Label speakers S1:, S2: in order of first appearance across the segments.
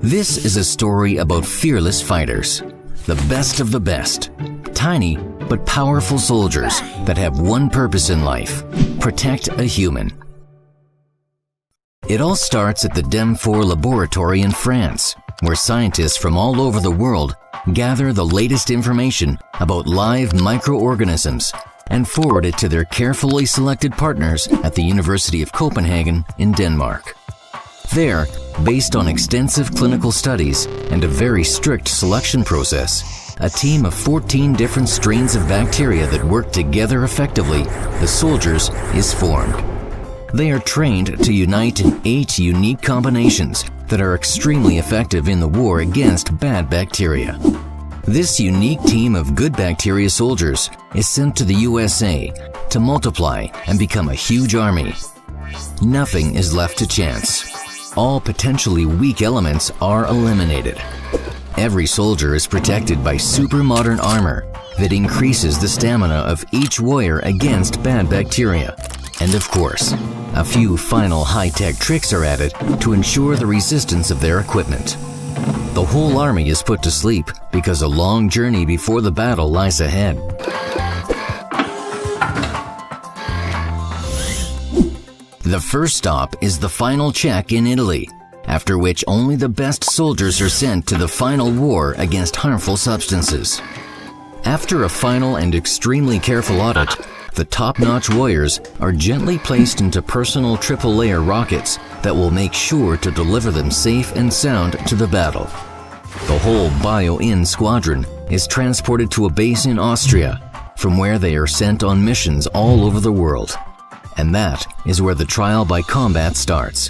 S1: This is a story about fearless fighters, the best of the best, tiny but powerful soldiers that have one purpose in life: protect a human. It all starts at the DEM4 laboratory in France, where scientists from all over the world gather the latest information about live microorganisms and forward it to their carefully selected partners at the University of Copenhagen in Denmark. There, based on extensive clinical studies and a very strict selection process, a team of 14 different strains of bacteria that work together effectively, the soldiers, is formed. They are trained to unite in 8 unique combinations that are extremely effective in the war against bad bacteria. This unique team of good bacteria soldiers is sent to the USA to multiply and become a huge army. Nothing is left to chance. All potentially weak elements are eliminated. Every soldier is protected by super modern armor that increases the stamina of each warrior against bad bacteria. And of course, a few final high-tech tricks are added to ensure the resistance of their equipment. The whole army is put to sleep because a long journey before the battle lies ahead. The first stop is the final check in Italy, after which only the best soldiers are sent to the final war against harmful substances. After a final and extremely careful audit, the top-notch warriors are gently placed into personal triple-layer rockets that will make sure to deliver them safe and sound to the battle. The whole Bio-In squadron is transported to a base in Austria, from where they are sent on missions all over the world. And that is where the trial by combat starts.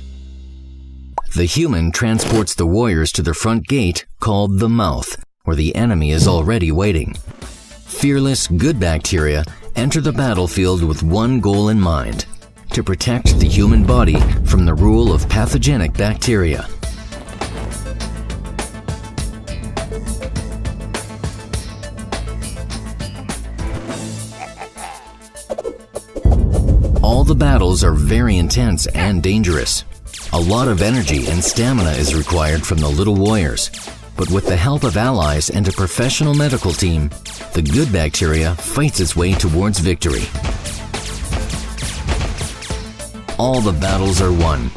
S1: The human transports the warriors to the front gate called the mouth, where the enemy is already waiting. Fearless, good bacteria enter the battlefield with one goal in mind: to protect the human body from the rule of pathogenic bacteria. All the battles are very intense and dangerous. A lot of energy and stamina is required from the little warriors, but with the help of allies and a professional medical team, the good bacteria fights its way towards victory. All the battles are won.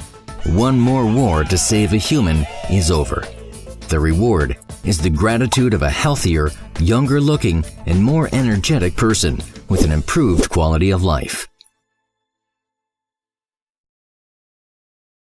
S1: One more war to save a human is over. The reward is the gratitude of a healthier, younger-looking, and more energetic person with an improved quality of life.